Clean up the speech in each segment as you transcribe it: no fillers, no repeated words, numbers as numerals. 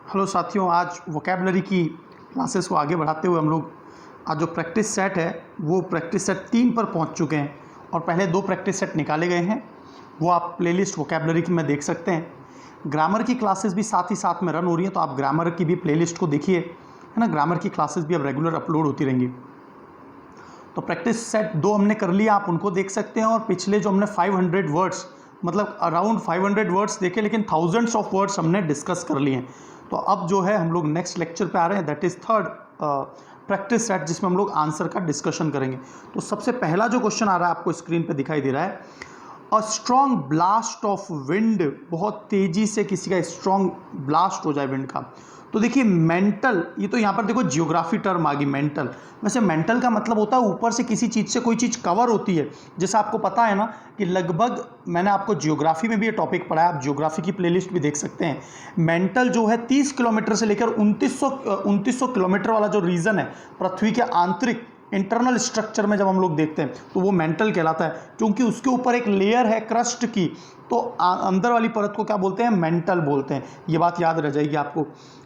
Hello साथियों, आज vocabulary की क्लासेस को आगे बढ़ाते हुए हम लोग आज जो प्रैक्टिस सेट है वो प्रैक्टिस सेट 3 पर पहुंच चुके हैं और पहले 2 प्रैक्टिस सेट निकाले गए हैं। वो आप प्लेलिस्ट वोकैबलरी की में देख सकते हैं। ग्रामर की क्लासेस भी साथ ही साथ में रन हो रही हैं, तो आप ग्रामर की भी प्लेलिस्ट को देखिए, है ना। ग्रामर की क्लासेस भी अब रेगुलर अपलोड होती रहेंगी। तो प्रैक्टिस सेट 2 हमने कर लिया, आप उनको देख सकते हैं। और पिछले जो हमने 500 वर्ड्स मतलब अराउंड 500 वर्ड्स देखे, लेकिन थाउजेंड्स ऑफ वर्ड्स हमने डिस्कस कर लिए हैं। तो अब जो है हम लोग नेक्स्ट लेक्चर पे आ रहे हैं, that is third practice set, जिसमें हम लोग आंसर का डिस्कशन करेंगे। तो सबसे पहला जो क्वेश्चन आ रहा है आपको स्क्रीन पे दिखाई दे रहा है, a strong blast of wind, बहुत तेज़ी से किसी का स्ट्रॉन्ग ब्लास्ट हो जाए विंड का। तो देखिए मेंटल, ये तो यहाँ पर देखो जियोग्राफी टर्म आ गई मेंटल। वैसे मेंटल का मतलब होता है ऊपर से किसी चीज़ से कोई चीज़ कवर होती है। जैसे आपको पता है ना कि लगभग, मैंने आपको जियोग्राफी में भी ये टॉपिक पढ़ाया, आप जियोग्राफी की प्लेलिस्ट भी देख सकते हैं। मेंटल जो है 30 किलोमीटर से लेकर 2900 किलोमीटर वाला जो रीजन है पृथ्वी के आंतरिक इंटरनल स्ट्रक्चर में जब हम लोग देखते हैं तो वो मेंटल कहलाता है, क्योंकि उसके ऊपर एक लेयर है क्रस्ट की। तो अंदर वाली परत को क्या बोलते हैं? मेंटल बोलते हैं। ये बात याद रह जाएगी आपको,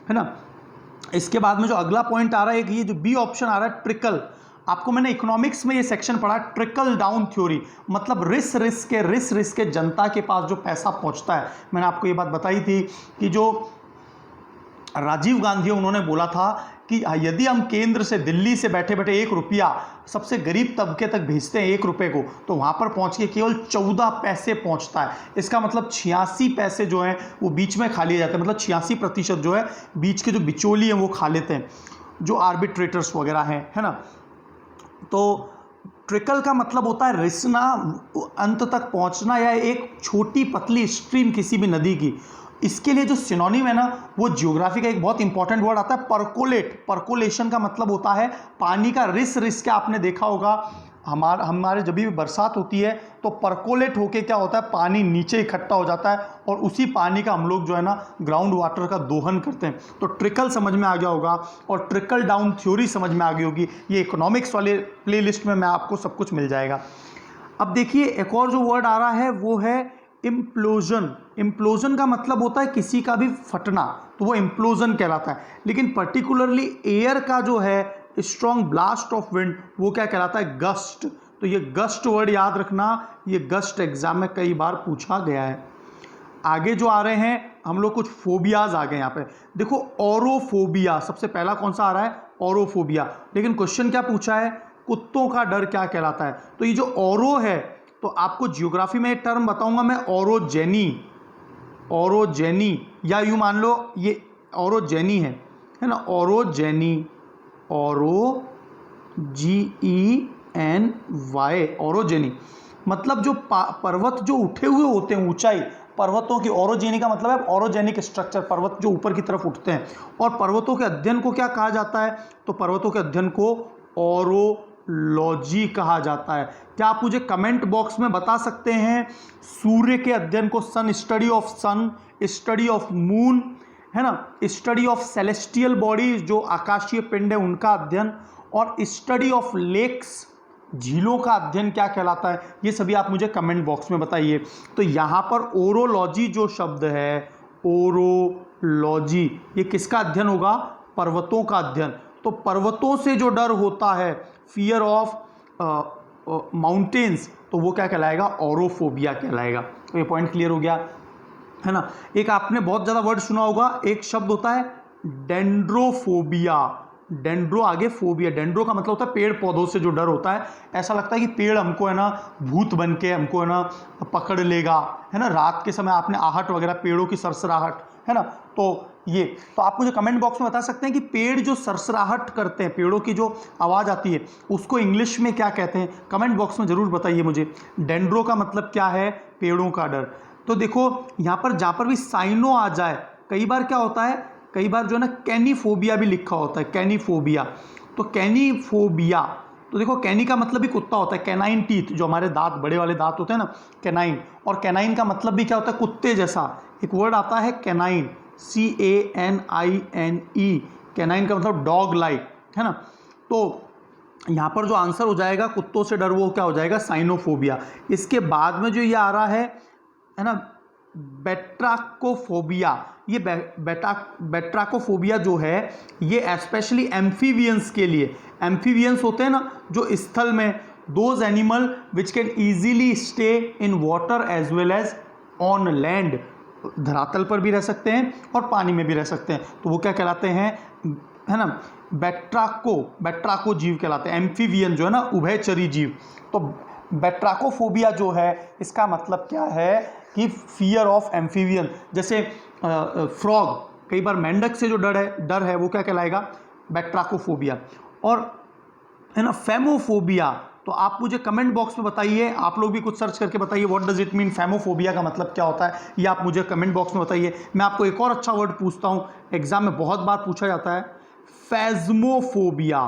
है ना। इसके बाद में जो अगला पॉइंट आ रहा है, ये जो बी ऑप्शन आ रहा है ट्रिकल। आपको मैंने इकोनॉमिक्स में ये सेक्शन पढ़ा, ट्रिकल डाउन थ्योरी, मतलब रिस के जनता के पास जो पैसा पहुंचता है। मैंने आपको ये बात बताई थी कि जो राजीव गांधी, उन्होंने बोला था कि यदि हम केंद्र से, दिल्ली से बैठे बैठे 1 रुपया सबसे गरीब तबके तक भेजते हैं 1 रुपये को, तो वहाँ पर पहुँच के केवल 14 पैसे पहुँचता है। इसका मतलब 86 पैसे जो हैं वो बीच में खा लिए जाते हैं, मतलब 86% जो है बीच के जो बिचौली हैं वो खा लेते हैं, जो आर्बिट्रेटर्स वगैरह हैं, है ना। तो ट्रिकल का मतलब होता है रिसना, अंत तक पहुँचना, या एक छोटी पतली स्ट्रीम किसी भी नदी की। इसके लिए जो सिनोनिम है ना, वो जियोग्राफी का एक बहुत इंपॉर्टेंट वर्ड आता है, परकोलेट। परकोलेशन का मतलब होता है पानी का रिस के, आपने देखा होगा हमारे जब भी बरसात होती है तो परकोलेट होके क्या होता है, पानी नीचे इकट्ठा हो जाता है और उसी पानी का हम लोग जो है ना ग्राउंड वाटर का दोहन करते हैं। तो ट्रिकल समझ में आ गया होगा और ट्रिकल डाउन थ्योरी समझ में आ गई होगी। ये इकोनॉमिक्स वाले प्लेलिस्ट में आपको सब कुछ मिल जाएगा। अब देखिए एक और जो वर्ड आ रहा है वो है इम्प्लोजन। इम्प्लोजन का मतलब होता है किसी का भी फटना, तो वो इम्प्लोजन कहलाता है। लेकिन पर्टिकुलरली एयर का जो है स्ट्रॉन्ग ब्लास्ट ऑफ विंड, वो क्या कहलाता है? गस्ट। तो ये गस्ट वर्ड याद रखना, ये गस्ट एग्जाम में कई बार पूछा गया है। आगे जो आ रहे हैं हम लोग, कुछ फोबियाज आ गए यहाँ पे। देखो ओरोफोबिया सबसे पहला कौन सा आ रहा है? ओरोफोबिया। लेकिन क्वेश्चन क्या पूछा है? कुत्तों का डर क्या कहलाता है? तो ये जो ओरो है, तो आपको जियोग्राफी में एक टर्म बताऊंगा मैं, ओरोजेनी। ओरोजेनी, या यूं मान लो ये ओरोजेनी है ना, ओरोजेनी, OROGENY, ओरोजेनी। मतलब जो पर्वत जो उठे हुए होते हैं, ऊंचाई पर्वतों की, ओरोजेनी का मतलब है ओरोजेनिक स्ट्रक्चर, पर्वत जो ऊपर की तरफ उठते हैं। और पर्वतों के अध्ययन को क्या कहा जाता है? तो पर्वतों के अध्ययन को ओरोलॉजी कहा जाता है। क्या आप मुझे कमेंट बॉक्स में बता सकते हैं सूर्य के अध्ययन को? Sun, study of sun, study of moon, है ना, स्टडी ऑफ सेलेस्टियल बॉडी, जो आकाशीय पिंड है उनका अध्ययन, और स्टडी ऑफ लेक्स, झीलों का अध्ययन क्या कहलाता है? ये सभी आप मुझे कमेंट बॉक्स में बताइए। तो यहाँ पर ओरोलॉजी जो शब्द है, ओरोलॉजी, ये किसका अध्ययन होगा? पर्वतों का अध्ययन। तो पर्वतों से जो डर होता है, फियर ऑफ माउंटेन्स, तो वो क्या कहलाएगा? ओरोफोबिया कहलाएगा। तो ये पॉइंट क्लियर हो गया, है ना। एक आपने बहुत ज़्यादा वर्ड सुना होगा, एक शब्द होता है डेंड्रोफोबिया। डेंड्रो आगे फोबिया, डेंड्रो का मतलब होता है पेड़ पौधों से जो डर होता है। ऐसा लगता है कि पेड़ हमको है ना भूत बन के हमको है ना पकड़ लेगा, है ना। रात के समय आपने आहट वगैरह, पेड़ों की सरसराहट, है ना। तो ये, तो आप मुझे कमेंट बॉक्स में बता सकते हैं कि पेड़ जो सरसराहट करते हैं, पेड़ों की जो आवाज़ आती है, उसको इंग्लिश में क्या कहते हैं? कमेंट बॉक्स में ज़रूर बताइए मुझे। डेंड्रो का मतलब क्या है? पेड़ों का डर। तो देखो यहाँ पर जहाँ पर भी साइनो आ जाए, कई बार क्या होता है, कई बार जो है ना कैनीफोबिया भी लिखा होता है, कैनीफोबिया। तो कैनीफोबिया, तो देखो कैनी का मतलब भी कुत्ता होता है, कैनाइन टीथ, जो हमारे दांत, बड़े वाले दांत होते हैं ना, कैनाइन। और कैनाइन का मतलब भी क्या होता है? कुत्ते जैसा। एक वर्ड आता है कैनाइन, CANINE, कैनाइन का मतलब डॉग लाइक, है ना। तो यहाँ पर जो आंसर हो जाएगा कुत्तों से डर, वो क्या हो जाएगा? साइनोफोबिया। इसके बाद में जो ये आ रहा है ना, बेट्राकोफोबिया, ये बेट्राकोफोबिया जो है ये स्पेशली एम्फीबियंस के लिए, एम्फीबियंस होते हैं ना जो स्थल में, those animal which can easily stay in water as well as on land, धरातल पर भी रह सकते हैं और पानी में भी रह सकते हैं, तो वो क्या कहलाते हैं, है ना, बेट्राको जीव कहलाते हैं। एम्फीबियन जो है ना उभयचरी जीव। तो बेट्राकोफोबिया जो है इसका मतलब क्या है कि फियर ऑफ एम्फीबियन। जैसे फ्रॉग, कई बार मेंढक से जो डर है वो क्या कहलाएगा, बेट्राकोफोबिया। और है ना फेमोफोबिया, तो आप मुझे कमेंट बॉक्स में बताइए, आप लोग भी कुछ सर्च करके बताइए व्हाट डज इट मीन, फेमोफोबिया का मतलब क्या होता है, ये आप मुझे कमेंट बॉक्स में बताइए। मैं आपको एक और अच्छा वर्ड पूछता हूँ, एग्जाम में बहुत बार पूछा जाता है, फैज्मोफोबिया।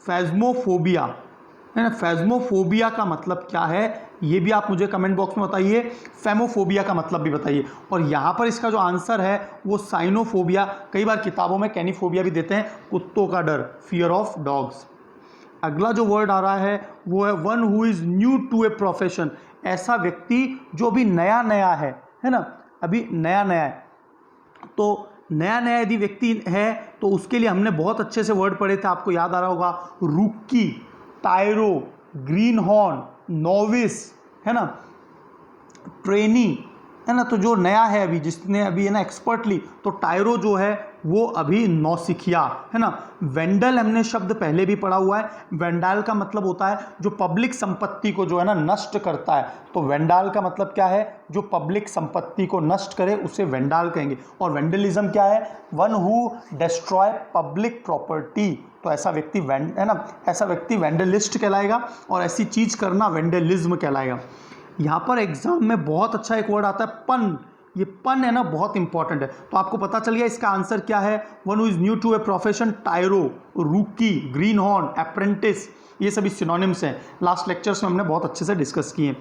फैज्मोफोबिया है ना, फैज्मोफोबिया का मतलब क्या है ये भी आप मुझे कमेंट बॉक्स में बताइए, फेमोफोबिया का मतलब भी बताइए। और यहाँ पर इसका जो आंसर है वो साइनोफोबिया, कई बार किताबों में कैनिफोबिया भी देते हैं, कुत्तों का डर, फियर ऑफ डॉग्स। अगला जो वर्ड आ रहा है वो है one who is new to a profession, ऐसा व्यक्ति जो अभी नया नया है ना, अभी नया नया है। तो नया नया यदि व्यक्ति है तो उसके लिए हमने बहुत अच्छे से वर्ड पढ़े थे, आपको याद आ रहा होगा, रूकी, टायरो, ग्रीन हॉर्न, नोविस, है ना, ट्रेनी, है ना। तो जो नया है अभी, जिसने अभी है ना एक्सपर्टली, तो टायरो जो है वो अभी नौसिखिया, है ना। वेंडल हमने शब्द पहले भी पढ़ा हुआ है, वेंडाल का मतलब होता है जो पब्लिक संपत्ति को जो है ना नष्ट करता है, तो वेंडाल का मतलब क्या है, जो पब्लिक संपत्ति को नष्ट करे उसे वेंडाल कहेंगे। और वेंडलिज्म क्या है, one who destroy public property, तो ऐसा व्यक्ति है ना, ऐसा व्यक्ति वेंडलिस्ट कहलाएगा, और ऐसी चीज करना वेंडलिज्म कहलाएगा। यहाँ पर एग्जाम में बहुत अच्छा एक वर्ड आता है पन, ये पन है ना बहुत इंपॉर्टेंट है। तो आपको पता चल गया इसका आंसर क्या है, one who is new to a profession, tyro, rookie, green horn, apprentice, ये सभी सिनोनिम्स हैं, लास्ट लेक्चर्स में हमने बहुत अच्छे से डिस्कस किए,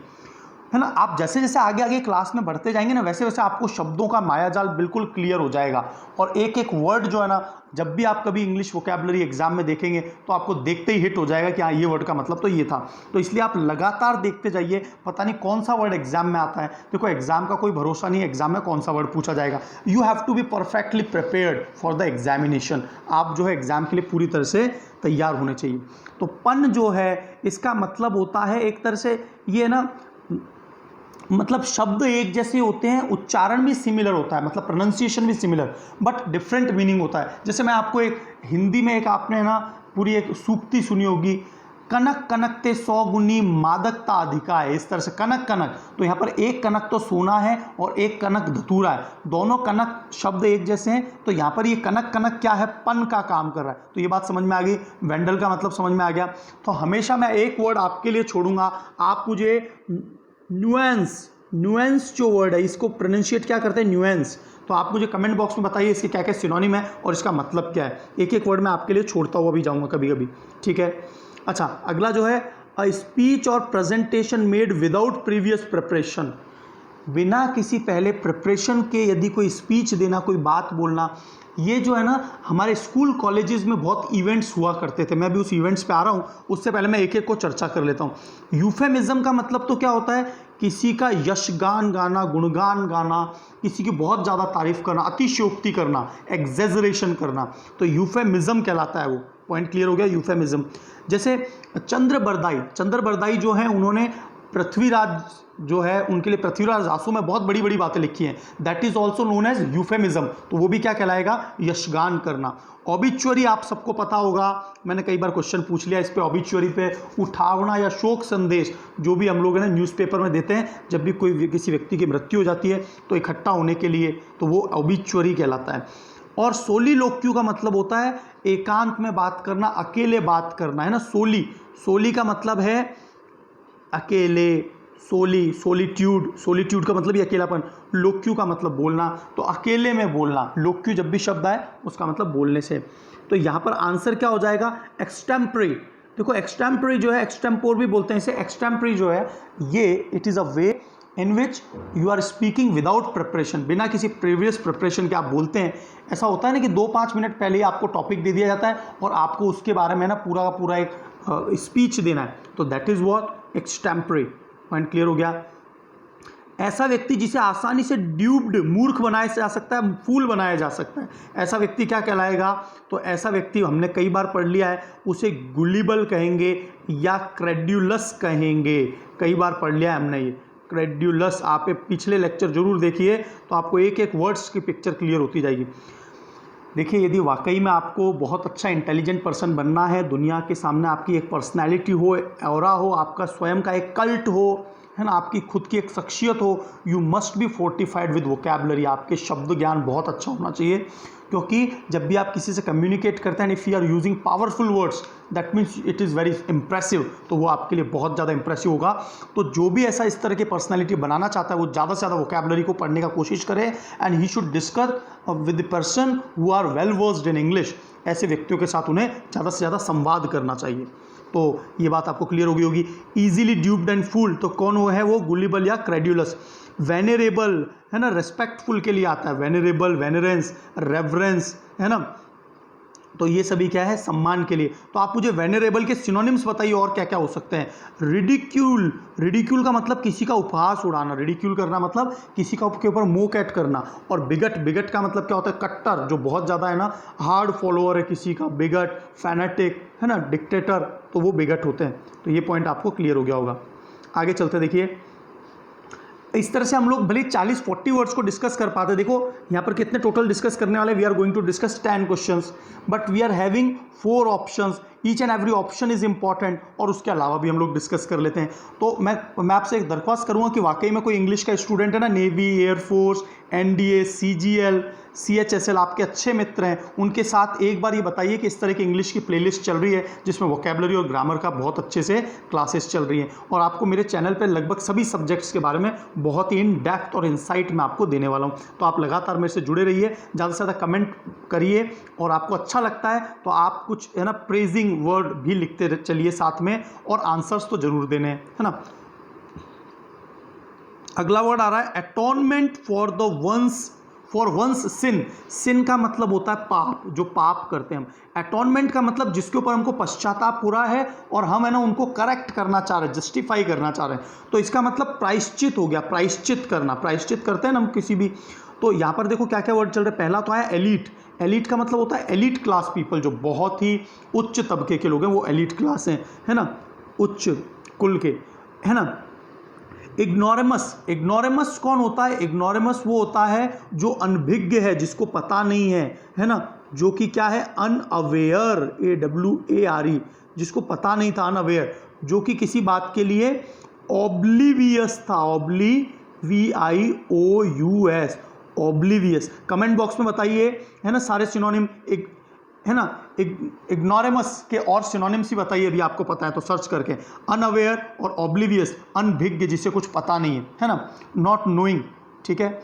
है ना। आप जैसे जैसे आगे आगे क्लास में बढ़ते जाएंगे ना, वैसे वैसे आपको शब्दों का मायाजाल बिल्कुल क्लियर हो जाएगा, और एक एक वर्ड जो है ना, जब भी आप कभी इंग्लिश वोकैबुलरी एग्जाम में देखेंगे तो आपको देखते ही हिट हो जाएगा कि हाँ ये वर्ड का मतलब तो ये था। तो इसलिए आप लगातार देखते जाइए, पता नहीं कौन सा वर्ड एग्जाम में आता है। देखो एग्जाम का कोई भरोसा नहीं है, एग्जाम में कौन सा वर्ड पूछा जाएगा। You have to be perfectly prepared for the examination, आप जो है एग्जाम के लिए पूरी तरह से तैयार होने चाहिए। तो पन जो है इसका मतलब होता है एक तरह से ये ना, मतलब शब्द एक जैसे होते हैं, उच्चारण भी सिमिलर होता है, मतलब प्रोनाउंसिएशन भी सिमिलर, बट डिफरेंट मीनिंग होता है। जैसे मैं आपको एक हिंदी में एक आपने ना पूरी एक सूक्ति सुनी होगी, कनक कनकते 100 गुनी मादकता अधिका है, इस तरह से कनक कनक, तो यहाँ पर एक कनक तो सोना है और एक कनक धतूरा है, दोनों कनक शब्द एक जैसे हैं, तो यहाँ पर ये कनक कनक क्या है, पन का काम कर रहा है। तो ये बात समझ में आ गई, वेंडल का मतलब समझ में आ गया। तो हमेशा मैं एक वर्ड आपके लिए छोड़ूंगा, आप मुझे न्यूएंस जो वर्ड है इसको प्रोनाउंशिएट क्या करते हैं, न्यूएंस। तो आप मुझे कमेंट बॉक्स में बताइए इसके क्या क्या सिनोनिम है और इसका मतलब क्या है। एक एक वर्ड मैं आपके लिए छोड़ता हुआ भी जाऊंगा कभी कभी, ठीक है। अच्छा, अगला जो है अ स्पीच और presentation made without previous preparation, बिना किसी पहले प्रिपरेशन के यदि कोई स्पीच देना, कोई बात बोलना, ये जो है ना हमारे स्कूल कॉलेजेस में बहुत इवेंट्स हुआ करते थे। मैं भी उस इवेंट्स पे आ रहा हूँ, उससे पहले मैं एक एक को चर्चा कर लेता हूँ। यूफेमिज्म का मतलब तो क्या होता है, किसी का यशगान गाना, गुणगान गाना, किसी की बहुत ज़्यादा तारीफ करना, अतिशयोक्ति करना, एग्जेजरेशन करना, तो यूफेमिज्म कहलाता है वो। पॉइंट क्लियर हो गया, यूफेमिज्म। जैसे चंद्र बरदाई जो हैं उन्होंने पृथ्वीराज जो है उनके लिए पृथ्वीराज आंसू में बहुत बड़ी बड़ी बातें लिखी हैं, that is also known as euphemism, तो वो भी क्या कहलाएगा, यशगान करना। ऑबिचुअरी आप सबको पता होगा, मैंने कई बार क्वेश्चन पूछ लिया इस पे, ऑबिचुअरी पे उठावना या शोक संदेश जो भी हम लोग है ना न्यूज़पेपर में देते हैं, जब भी कोई किसी व्यक्ति की मृत्यु हो जाती है तो इकट्ठा होने के लिए, तो वो ऑबिचुअरी कहलाता है। और सोलिलोक्यू का मतलब होता है एकांत में बात करना, अकेले बात करना, है ना। सोली का मतलब है अकेले, सोलिट्यूड का मतलब ही अकेलापन, लोक्यू का मतलब बोलना, तो अकेले में बोलना, लोक्यू जब भी शब्द आए उसका मतलब बोलने से। तो यहाँ पर आंसर क्या हो जाएगा, एक्सटेम्परी। देखो एक्सटेम्परी जो है, एक्सटेम्पोर भी बोलते हैं इसे, एक्सटेम्परी जो है ये it is a way in which you are speaking without preparation, बिना किसी प्रीवियस प्रिपरेशन के आप बोलते हैं। ऐसा होता है ना कि 2-5 मिनट पहले ही आपको टॉपिक दे दिया जाता है और आपको उसके बारे में ना पूरा का पूरा एक स्पीच देना है, तो that is what extempore. Point clear हो गया। ऐसा व्यक्ति जिसे आसानी से ड्यूप्ड, मूर्ख बनाया जा सकता है, फूल बनाया जा सकता है, ऐसा व्यक्ति क्या कहलाएगा? तो ऐसा व्यक्ति हमने कई बार पढ़ लिया है, उसे गुलिबल कहेंगे या क्रेड्यूलस कहेंगे। कई बार पढ़ लिया है हमने ये क्रेड्यूलस। आप पिछले लेक्चर जरूर देखिए तो आपको एक एक वर्ड्स की पिक्चर क्लियर होती जाएगी। देखिए, यदि वाकई में आपको बहुत अच्छा इंटेलिजेंट पर्सन बनना है, दुनिया के सामने आपकी एक पर्सनैलिटी हो, ऑरा हो, आपका स्वयं का एक कल्ट हो, है ना, आपकी खुद की एक शख्सियत हो, you must be fortified with vocabulary. आपके शब्द ज्ञान बहुत अच्छा होना चाहिए, क्योंकि जब भी आप किसी से कम्युनिकेट करते हैं, if you are using powerful words that means it is very impressive, तो वो आपके लिए बहुत ज़्यादा इंप्रेसिव होगा। तो जो भी ऐसा इस तरह की पर्सनैलिटी बनाना चाहता है, वो ज़्यादा से ज़्यादा वोकैबुलरी को पढ़ने का कोशिश करे, and he should discuss with the person who are well versed in English. ऐसे व्यक्तियों के साथ उन्हें ज़्यादा से ज़्यादा संवाद करना चाहिए। तो ये बात आपको क्लियर होगी। ईजिली ड्यूप्ड एंड फूल्ड, तो कौन वो है? वो गुलिबल या क्रेड्यूलस। वेनेरेबल, है ना, रेस्पेक्टफुल के लिए आता है, वेनेरेबल, वेनेरेंस, रेवरेंस, है ना, तो ये सभी क्या है? सम्मान के लिए। तो आप मुझे वेनेरेबल के सिनोनिम्स बताइए और क्या क्या हो सकते हैं। रिडिक्यूल, रिडिक्यूल का मतलब किसी का उपहास उड़ाना, रिडिक्यूल करना मतलब किसी का के ऊपर मुंह कैट करना। और बिगट, बिगट का मतलब क्या होता है? कट्टर, जो बहुत ज़्यादा है ना हार्ड फॉलोअर है किसी का, बिगट, फैनेटिक, है ना, डिक्टेटर, तो वो बिगट होते हैं। तो ये पॉइंट आपको क्लियर हो गया होगा। आगे चलते देखिए, इस तरह से हम लोग भले 40-40 वर्ड्स को डिस्कस कर पाते। देखो यहाँ पर कितने टोटल डिस्कस करने वाले, we are going to discuss 10 questions, but we are having 4 options, each and every option is important, और उसके अलावा भी हम लोग डिस्कस कर लेते हैं। तो मैं आपसे एक दरख्वास्त करूँगा कि वाकई में कोई इंग्लिश का स्टूडेंट है ना, navy, air force, NDA, CGL, CHSL आपके अच्छे मित्र हैं, उनके साथ एक बार ये बताइए कि इस तरह की इंग्लिश की प्लेलिस्ट चल रही है जिसमें वोकैबुलरी और ग्रामर का बहुत अच्छे से क्लासेस चल रही हैं, और आपको मेरे चैनल पे लगभग सभी सब्जेक्ट्स के बारे में बहुत ही इन डेप्थ और इंसाइट मैं आपको देने वाला हूँ। तो आप लगातार मेरे से जुड़े रहिए, ज़्यादा से ज़्यादा कमेंट करिए, और आपको अच्छा लगता है तो आप कुछ, है ना, प्रेजिंग वर्ड भी लिखते चलिए साथ में, और आंसर्स तो जरूर देने हैं, है ना। अगला वर्ड आ रहा है अटोनमेंट फॉर वंस सिन। सिन का मतलब होता है पाप, जो पाप करते हैं हम। अटोनमेंट का मतलब जिसके ऊपर हमको पश्चाताप हो रहा है और हम, है ना, उनको करेक्ट करना चाह रहे हैं, जस्टिफाई करना चाह रहे हैं, तो इसका मतलब प्रायश्चित हो गया। प्रायश्चित करना, प्रायश्चित करते हैं ना हम किसी भी। तो यहाँ पर देखो क्या क्या वर्ड चल रहे हैं। पहला तो है एलीट। एलीट का मतलब होता है एलीट क्लास पीपल, जो बहुत ही उच्च तबके के लोग हैं, वो एलीट क्लास हैं, है ना, उच्च कुल के, है ना। इग्नोरेमस, इग्नोरेमस कौन होता है? इग्नोरेमस वो होता है जो अनभिज्ञ है, जिसको पता नहीं है ना, जो कि क्या है? अनअवेयर, AWARE, जिसको पता नहीं था, अनअवेयर, जो कि किसी बात के लिए ऑब्लिवियस था, OBLIVIOUS, ऑब्लिवियस। कमेंट बॉक्स में बताइए, है ना, सारे सिनोनिम, एक, है ना, इग्नोरेमस के और सिनोनिम्स ही बताइए, अभी आपको पता है तो सर्च करके। अनअवेयर और ऑब्लिवियस, अनभिज्ञ, जिसे कुछ पता नहीं है ना, नॉट नोइंग, ठीक है।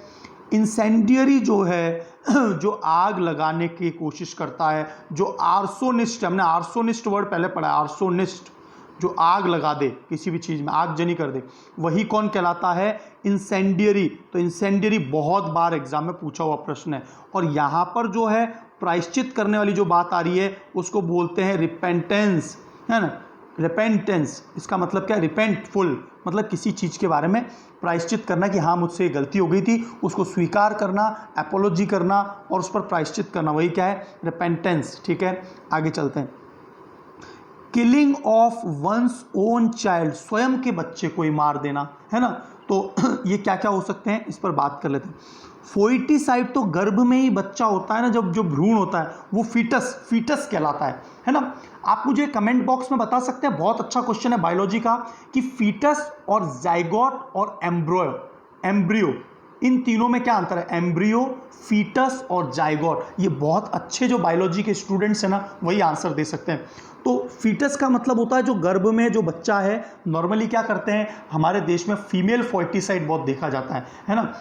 इंसेंडियरी जो है जो आग लगाने की कोशिश करता है, जो आर्सोनिस्ट, हमने आर्सोनिस्ट वर्ड पहले पढ़ा है, आर्सोनिस्ट, जो आग लगा दे किसी भी चीज़ में, आगजनी कर दे, वही कौन कहलाता है? इंसेंडियरी। तो इंसेंडियरी बहुत बार एग्जाम में पूछा हुआ प्रश्न है। और यहाँ पर जो है प्रायश्चित करने वाली जो बात आ रही है उसको बोलते हैं रिपेंटेंस, है ना, रिपेंटेंस। इसका मतलब क्या है? रिपेंटफुल, मतलब किसी चीज़ के बारे में प्रायश्चित करना कि हाँ मुझसे गलती हो गई थी, उसको स्वीकार करना, एपोलॉजी करना और उस पर प्रायश्चित करना, वही क्या है? रिपेंटेंस, ठीक है। आगे चलते हैं। Killing of one's own child, स्वयं के बच्चे को ही मार देना, है ना। तो ये क्या क्या हो सकते हैं, इस पर बात कर लेते हैं। फोइटिसाइड तो गर्भ में ही बच्चा होता है ना, जब जो भ्रूण होता है वो फीटस कहलाता है ना। आप मुझे कमेंट बॉक्स में बता सकते हैं, बहुत अच्छा क्वेश्चन है बायोलॉजी का, कि फीटस और जाइगोट और एम्ब्रियो, इन तीनों में क्या अंतर है? एम्ब्रियो, फीटस और जाइगोट। ये बहुत अच्छे जो बायोलॉजी के स्टूडेंट्स हैं ना, वही आंसर दे सकते हैं। तो फीटस का मतलब होता है जो गर्भ में जो बच्चा है। नॉर्मली क्या करते हैं, हमारे देश में फीमेल फोइटिसाइड बहुत देखा जाता है ना,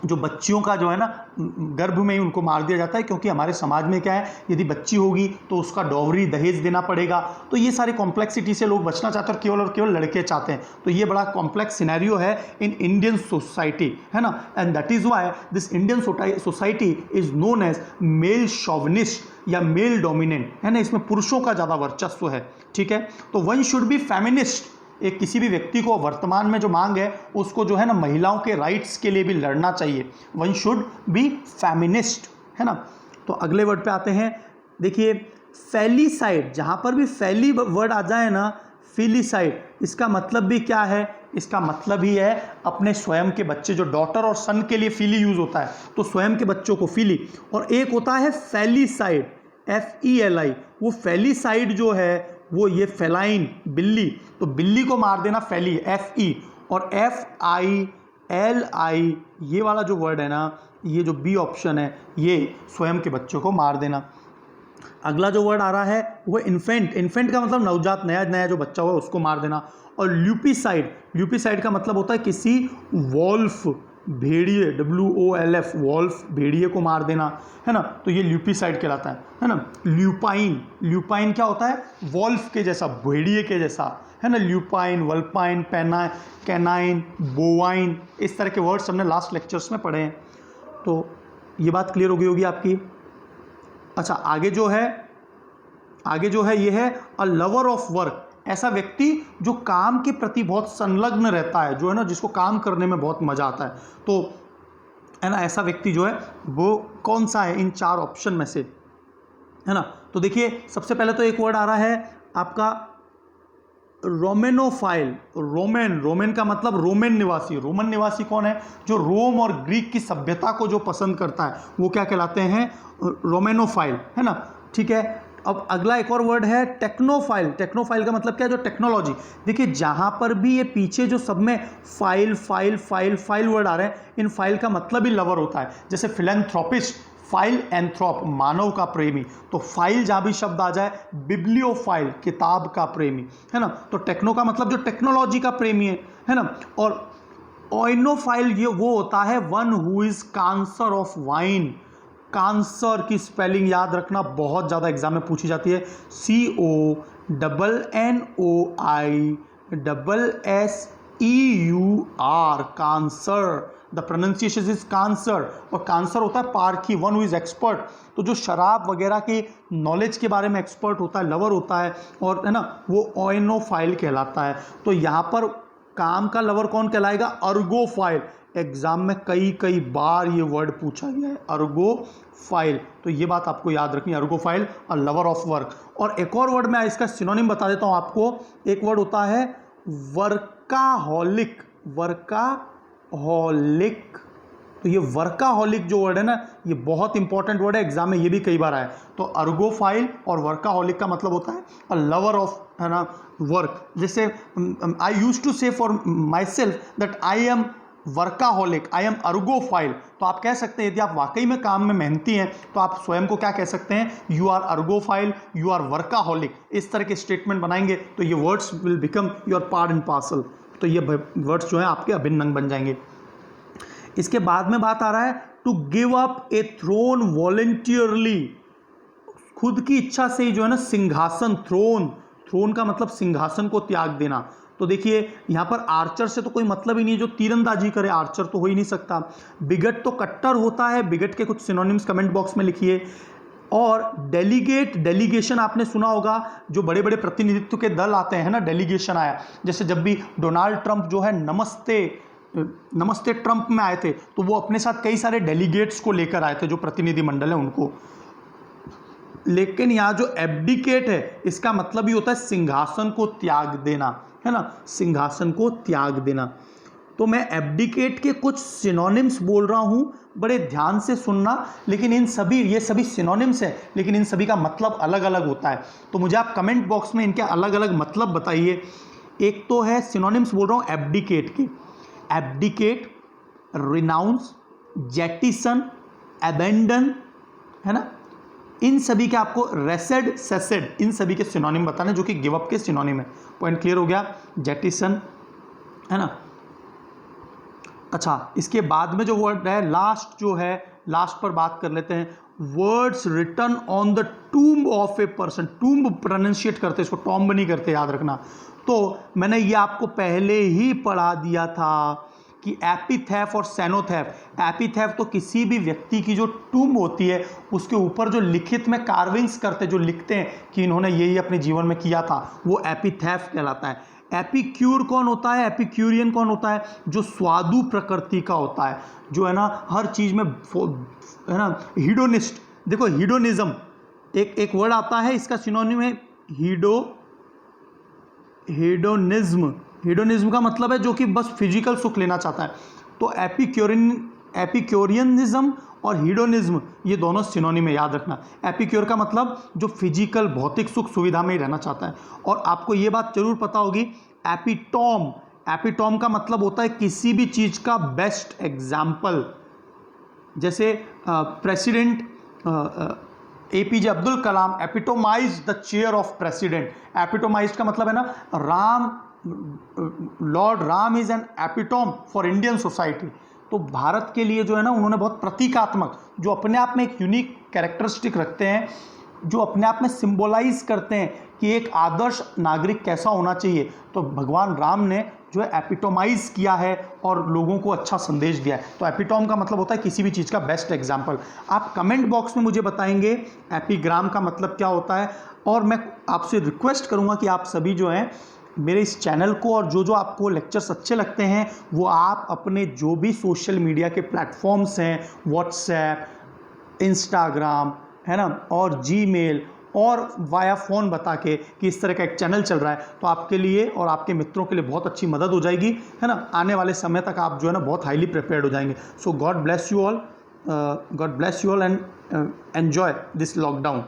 जो बच्चियों का जो है ना गर्भ में ही उनको मार दिया जाता है, क्योंकि हमारे समाज में क्या है, यदि बच्ची होगी तो उसका डॉवरी, दहेज देना पड़ेगा। तो ये सारी कॉम्प्लेक्सिटी से लोग बचना चाहते हैं, और केवल लड़के चाहते हैं। तो ये बड़ा कॉम्प्लेक्स सिनेरियो है इन इंडियन सोसाइटी, है ना। And that is why this Indian society is known as male chauvinist या मेल डोमिनेंट, है ना। इसमें पुरुषों का ज़्यादा वर्चस्व है, ठीक है। तो वन शुड बी फेमिनिस्ट, एक किसी भी व्यक्ति को वर्तमान में जो मांग है उसको जो है ना महिलाओं के राइट्स के लिए भी लड़ना चाहिए। वन शुड बी फेमिनिस्ट, है ना। तो अगले वर्ड पे आते हैं। देखिए फेलिसाइड, जहाँ पर भी फैली वर्ड आ जाए ना, फिलिसाइड, इसका मतलब भी क्या है? इसका मतलब ही है अपने स्वयं के बच्चे, जो डॉटर और सन के लिए फिली यूज होता है, तो स्वयं के बच्चों को फिली। और एक होता है फेलिसाइड, FELI, वो फेलिसाइड जो है वो ये फेलाइन, बिल्ली, तो बिल्ली को मार देना फैली, FE, और FILI ये वाला जो वर्ड है ना, ये जो बी ऑप्शन है, ये स्वयं के बच्चों को मार देना। अगला जो वर्ड आ रहा है वो इन्फेंट, इन्फेंट का मतलब नवजात, नया नया जो बच्चा हुआ उसको मार देना। और ल्यूपिसाइड, ल्यूपिसाइड का मतलब होता है किसी वॉल्फ, भेड़िए, WOLF, वॉल्फ, भेड़िए को मार देना, है ना, तो ये ल्यूपिसाइड कहलाता है ना। ल्यूपाइन, ल्यूपाइन क्या होता है? वॉल्फ के जैसा, भेड़िए के जैसा, है ना। ल्यूपाइन, वल्पाइन, कैनाइन, बोवाइन, इस तरह के वर्ड्स हमने लास्ट लेक्चर्स में पढ़े हैं। तो ये बात क्लियर हो गई होगी आपकी। अच्छा, आगे जो है ये है अ लवर ऑफ वर्क, ऐसा व्यक्ति जो काम के प्रति बहुत संलग्न रहता है, जो है ना, जिसको काम करने में बहुत मजा आता है, तो है ना, ऐसा व्यक्ति जो है वो कौन सा है इन 4 ऑप्शन में से, है ना। तो देखिए सबसे पहले तो एक वर्ड आ रहा है आपका रोमेनोफाइल। रोमन का मतलब रोमन निवासी। रोमन निवासी कौन है? जो रोम और ग्रीक की सभ्यता को जो पसंद करता है वो क्या कहलाते हैं? रोमेनोफाइल, है ना। ठीक है, अब अगला एक और वर्ड है टेक्नोफाइल। टेक्नोफाइल का मतलब क्या है? जो टेक्नोलॉजी। देखिए जहां पर भी ये पीछे जो सब में file file file file word आ रहे हैं, इन फाइल का मतलब ही लवर होता है। जैसे फिलेंथ्रोपिस्ट, फाइल एंथ्रोप, मानव का प्रेमी, तो फाइल जहां भी शब्द आ जाए, बिब्लियोफाइल, किताब का प्रेमी, है ना। तो टेक्नो का मतलब जो टेक्नोलॉजी का प्रेमी है ना। और ओइनोफाइल ये वो होता है one who is connoisseur of wine. Connoisseur की स्पेलिंग याद रखना, बहुत ज़्यादा एग्जाम में पूछी जाती है। CONNOISSEUR, कांसर। द प्रोनाउंसिएशन इज कांसर, और कांसर होता है पारखी, वन हु इज एक्सपर्ट। तो जो शराब वगैरह के नॉलेज के बारे में एक्सपर्ट होता है, लवर होता है, और है ना, वो ओइनोफाइल कहलाता है। तो यहाँ पर काम का लवर कौन कहलाएगा? अर्गोफाइल। एग्जाम में कई बार ये वर्ड पूछा गया है, अर्गोफाइल। तो ये बात आपको याद रखनी, अर्गोफाइल और लवर ऑफ वर्क। और एक और वर्ड मैं इसका सिनोनिम बता देता हूँ आपको। एक वर्ड होता है वर्काहॉलिक। वर्काहॉलिक, तो ये वर्काहॉलिक जो वर्ड है ना, ये बहुत इंपॉर्टेंट वर्ड है, एग्जाम में ये भी कई बार आया। तो अर्गोफाइल और वर्काहॉलिक का मतलब होता है अ लवर ऑफ, है ना, वर्क। जैसे I used to say for myself that I am workaholic, I am ergophile. तो आप कह सकते हैं यदि आप वाकई में काम में मेहनती हैं तो आप स्वयं को क्या कह सकते हैं? You are ergophile, you are workaholic. इस तरह के स्टेटमेंट बनाएंगे तो ये words will become your part and parcel. तो ये वर्ड्स जो हैं आपके अभिन्न अंग बन जाएंगे। इसके बाद में बात आ रहा है to give up a throne voluntarily, खुद की इच्छा से ही जो है ना सिंहासन, थ्रोन का मतलब सिंहासन को त्याग देना। तो देखिए यहाँ पर आर्चर से तो कोई मतलब ही नहीं है, जो तीरंदाजी करे, आर्चर तो हो ही नहीं सकता। बिगट तो कट्टर होता है, बिगट के कुछ सिनोनिम्स कमेंट बॉक्स में लिखिए। और डेलीगेट, डेलीगेशन आपने सुना होगा, जो बड़े बड़े प्रतिनिधित्व के दल आते हैं ना, डेलीगेशन आया। जैसे जब भी डोनाल्ड ट्रंप जो है नमस्ते ट्रंप में आए थे, तो वो अपने साथ कई सारे डेलीगेट्स को लेकर आए थे, जो प्रतिनिधि मंडल है उनको। लेकिन यहाँ जो एब्डिकेट है, इसका मतलब ही होता है सिंहासन को त्याग देना, है ना, सिंहासन को त्याग देना। तो मैं एब्डिकेट के कुछ सिनोनिम्स बोल रहा हूँ, बड़े ध्यान से सुनना। लेकिन ये सभी सिनोनिम्स है, लेकिन इन सभी का मतलब अलग अलग होता है। तो मुझे आप कमेंट बॉक्स में इनके अलग अलग मतलब बताइए। एक तो है सिनोनिम्स बोल रहा हूँ एब्डिकेट के, एब्डिकेट, रिनाउंस, जेटिसन, अबेंडन, है ना। इन सभी के आपको रेसेड, सेसेड, इन सभी के सिनोनिम बताने, जो कि गिव अप के सिनोनिम है। पॉइंट क्लियर हो गया? जेटिसन, है ना। अच्छा, इसके बाद में जो वर्ड है लास्ट, जो है लास्ट पर बात कर लेते हैं। Words written on the tomb of a person, tomb pronunciate करते, इसको टॉम्ब नहीं करते, याद रखना। तो मैंने ये आपको पहले ही पढ़ा दिया था कि एपिथेफ और सेनोथेफ। एपिथेफ तो किसी भी व्यक्ति की जो टूम्ब होती है उसके ऊपर जो लिखित में कार्विंग्स करते, जो लिखते हैं कि इन्होंने यही अपने जीवन में किया था, वो एपिथेफ कहलाता है। एपिक्यूर कौन होता है, एपिक्यूरियन कौन होता है, जो स्वादु प्रकृति का होता है, जो है ना हर चीज़ में है ना। हीडोनिस्ट, देखो हीडोनिज्म एक वर्ड आता है, इसका सिनोनिम है हीडोनिज्म का मतलब है जो कि बस फिजिकल सुख लेना चाहता है। तो एपिक्योरियनिज्म और हीडोनिज्म ये दोनों सिनोनिम है, याद रखना। एपिक्योर का मतलब जो फिजिकल भौतिक सुख सुविधा में ही रहना चाहता है। और आपको ये बात जरूर पता होगी, एपिटॉम का मतलब होता है किसी भी चीज़ का बेस्ट एग्जाम्पल। जैसे president APJ Abdul Kalam epitomize the chair of president. Epitomize का मतलब है ना lord Ram is an epitome for Indian society. तो भारत के लिए जो है ना उन्होंने बहुत प्रतीकात्मक, जो अपने आप में एक यूनिक कैरेक्टरिस्टिक रखते हैं, जो अपने आप में सिंबलाइज करते हैं कि एक आदर्श नागरिक कैसा होना चाहिए, तो भगवान राम ने जो है एपिटोमाइज किया है और लोगों को अच्छा संदेश दिया है। तो एपिटोम का मतलब होता है किसी भी चीज़ का बेस्ट एग्जाम्पल। आप कमेंट बॉक्स में मुझे बताएंगे एपिग्राम का मतलब क्या होता है। और मैं आपसे रिक्वेस्ट करूंगा कि आप सभी जो हैं मेरे इस चैनल को और जो आपको लेक्चर्स अच्छे लगते हैं वो आप अपने जो भी सोशल मीडिया के प्लेटफॉर्म्स हैं, व्हाट्सएप, इंस्टाग्राम, है ना, और जीमेल और वाया फ़ोन बता के कि इस तरह का एक चैनल चल रहा है, तो आपके लिए और आपके मित्रों के लिए बहुत अच्छी मदद हो जाएगी, है ना। आने वाले समय तक आप जो है ना बहुत हाईली प्रिपेयर्ड हो जाएंगे। So God bless you all and enjoy this lockdown.